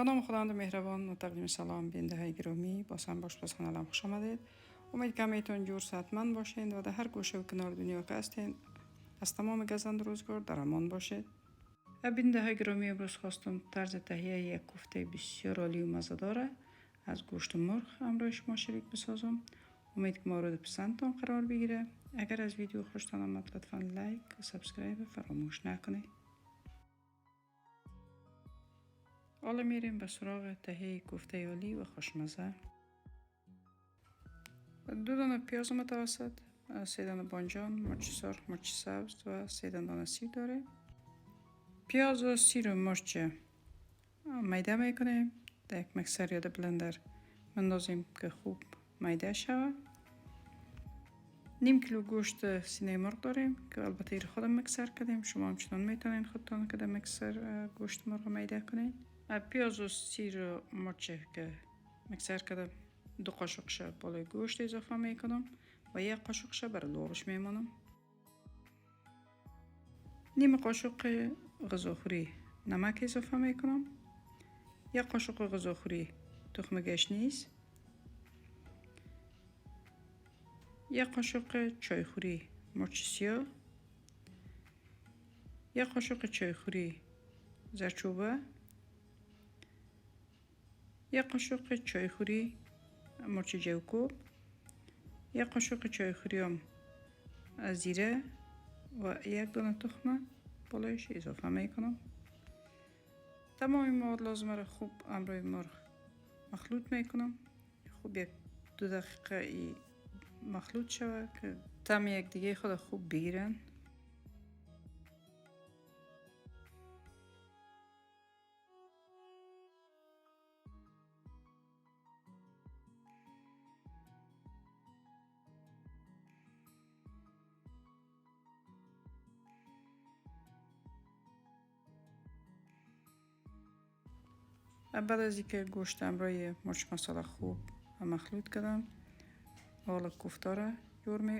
به نام خداوند مهربان و تقدیم سلام بیننده های گرامی، با باش به کانالم خوش آمدید. امید که میتون جور صحتمند باشین و در هر گوشه و کنار دنیا که هستین از تمام گزند روزگار در امان باشید. بیننده های گرامی، امروز خواستم طرز تهیه یک کوفته بسیار عالی و مزه‌دار از گوشت مرغ همراه شما شریک بسازم. امید که مورد پسندتان قرار بگیره. اگر از ویدیو خوشتان آمد لطفاً لایک و سابسکرایب فراموش نکنید. حالا میریم به سراغ تهیه کوفته عالی و خوشمزه. 2 دانه پیاز متوسط، 3 دانه بانجان، مرچ سرخ، مرچ سبز و 3 دانه سیر داره. پیاز و سیر و مرچ میده میکنیم، در یک مکسر یا در بلندر مندازیم که خوب میده شود. نیم کیلو گوشت سینه مرغ داریم که البته ایر خودم مکسر کردیم، شما همچنان میتونین خودتان که در مکسر گوشت مرغ میده کنین. پیاز و سیر و مرچ که مکسر کردم 2 قاشقش بالای گوشت اضافه میکنم و 1 قاشقش بر لوبش میمانم. نیم قاشق غذاخوری نمک اضافه میکنم، 1 قاشق غذاخوری تخم گشنیز، 1 قاشق چایخوری مرچ سیاه، 1 قاشق چایخوری زردچوبه، 1 قاشق چایخوری مرچ جوکوب، 1 قاشق چایخوری هم زیره و 1 دانه تخم بالایش اضافه میکنم. تمام مواد لازمه را خوب همراه مرغ مخلوط میکنم. خوب 1-2 دقیقه مخلوط شود که طعم یک دیگه خود خوب بگیرن. بعد از اینکه گوشت همراه مرچ مساله خوب مخلوط کردم، حالا کوفته را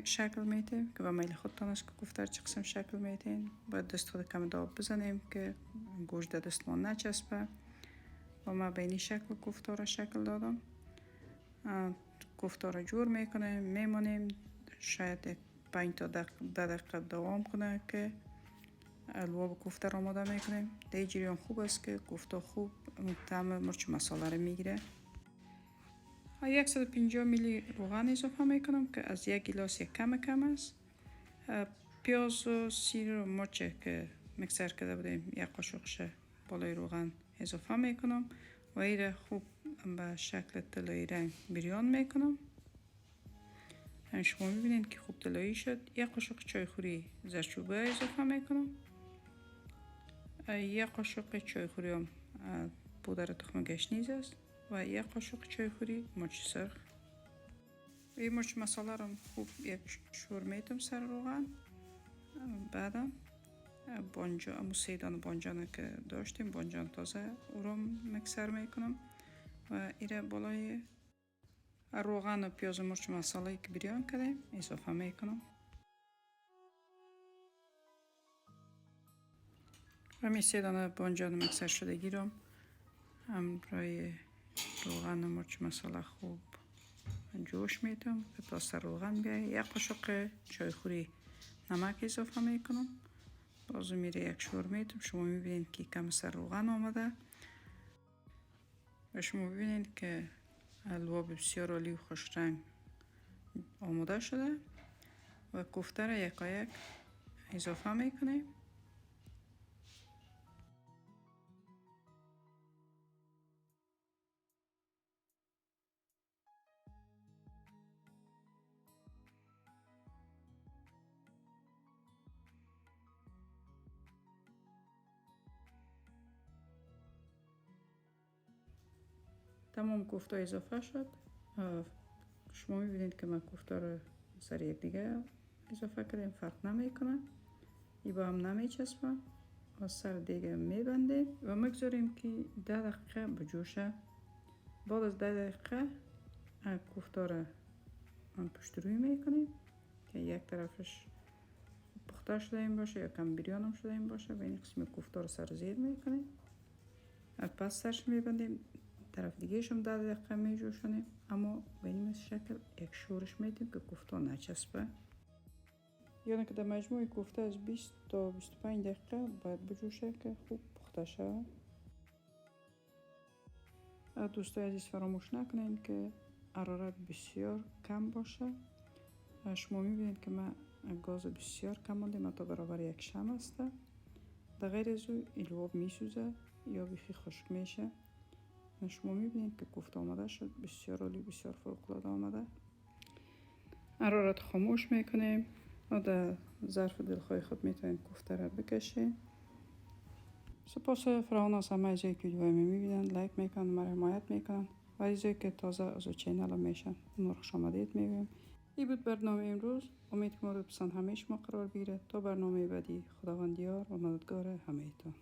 شکل میدیم که به میل خودتان است که کوفته چه قسم شکل میدین. باید دست خود کم آب بزنیم که گوشت دست ما نچسبه و ما به این شکل کوفته را شکل دادم. کوفته را جور میکنیم، میمانیم شاید 5 تا 10 دقیقه دوام کنه که لواب کوفته را آماده میکنیم. در جریان خوب است که کوفته خوب طعم مرچ مساله را میگیره. 150 میلی روغن اضافه میکنم که از 1 گیلاس کم است. پیاز و سیر و مرچ که مکسر کرده بودیم 1 قاشقش بالای روغن اضافه میکنم و این خوب به شکل طلایی رنگ بریان میکنم. شما میبینید که خوب طلایی شد. 1 قاشق چایخوری زردچوبه اضافه میکنم، 1 قاشق چایخوری هم پودر تخم گشنیز است و 1 قاشق چایخوری مرچ سرخ. این مرچ مساله رو خوب یک شور میتم سر روغن. بعدم بانجان، 3 دانه بانجان که داشتیم، بانجان تازه او رو مکسر میکنم و این بالای روغن و پیاز و مرچ مساله که بریان کردیم اضافه میکنم. و 3 دانه بانجان مکسر شدگی رو همراه روغن و مرچ مساله خوب جوش میتم که تا سر روغن بیایه. 1 قاشق چایخوری نمک اضافه میکنم، بازو میره 1 شور میتم. شما میبینید که کم سر روغن آمده و شما ببینید که لواب بسیار عالی و خوش رنگ آماده شده و کوفته را یکایک اضافه میکنیم. تمام کوفته اضافه شد. شما میبینید که من کوفته رو سر یک دیگه اضافه کردیم، فرق نمیکنه، ای با هم نمیچسبه و سر دیگه میبندیم و مگذاریم که 10 دقیقه بجوشه. بعد از 10 دقیقه کوفته رو پشت روی میکنیم که یک طرفش پخته شده این باشه یا کم بریان هم شده این باشه و این قسم کوفته رو سر زیر میکنیم. پس سرش میبندیم، طرف دیگه شم 10 دقیقه میجوشونیم، اما به این شکل یک شورش میدیم که کوفته نچسبه. یعنی که در مجموع کوفته از 20 تا 25 دقیقه باید بجوشه که خوب پخته شود. دوستای عزیز فراموش نکنین که حرارت بسیار کم باشه. شما میبینید که من گاز بسیار کم مونده، تا برابر یک شمع است. در غیر از او لعاب میسوزه یا بیخی خشک میشه. شما میبینید که کوفته آماده شد، بسیار عالی، بسیار فوق العاده آمده. حرارت خاموش میکنیم و در ظرف دلخواه خود میتونید کوفته را بکشید. سپاس فراوان از همه ازایی که ویدیوهای میبینن، لایک میکنن، مرا حمایت میکنن و ازایی که تازه از چینل میشن اون رو خوش آمدید میگویم. این بود برنامه امروز. امید که مورد پسند همه شما قرار بگیره. تا برنامه بعدی، خداوند یار و مددگار همه ایتان.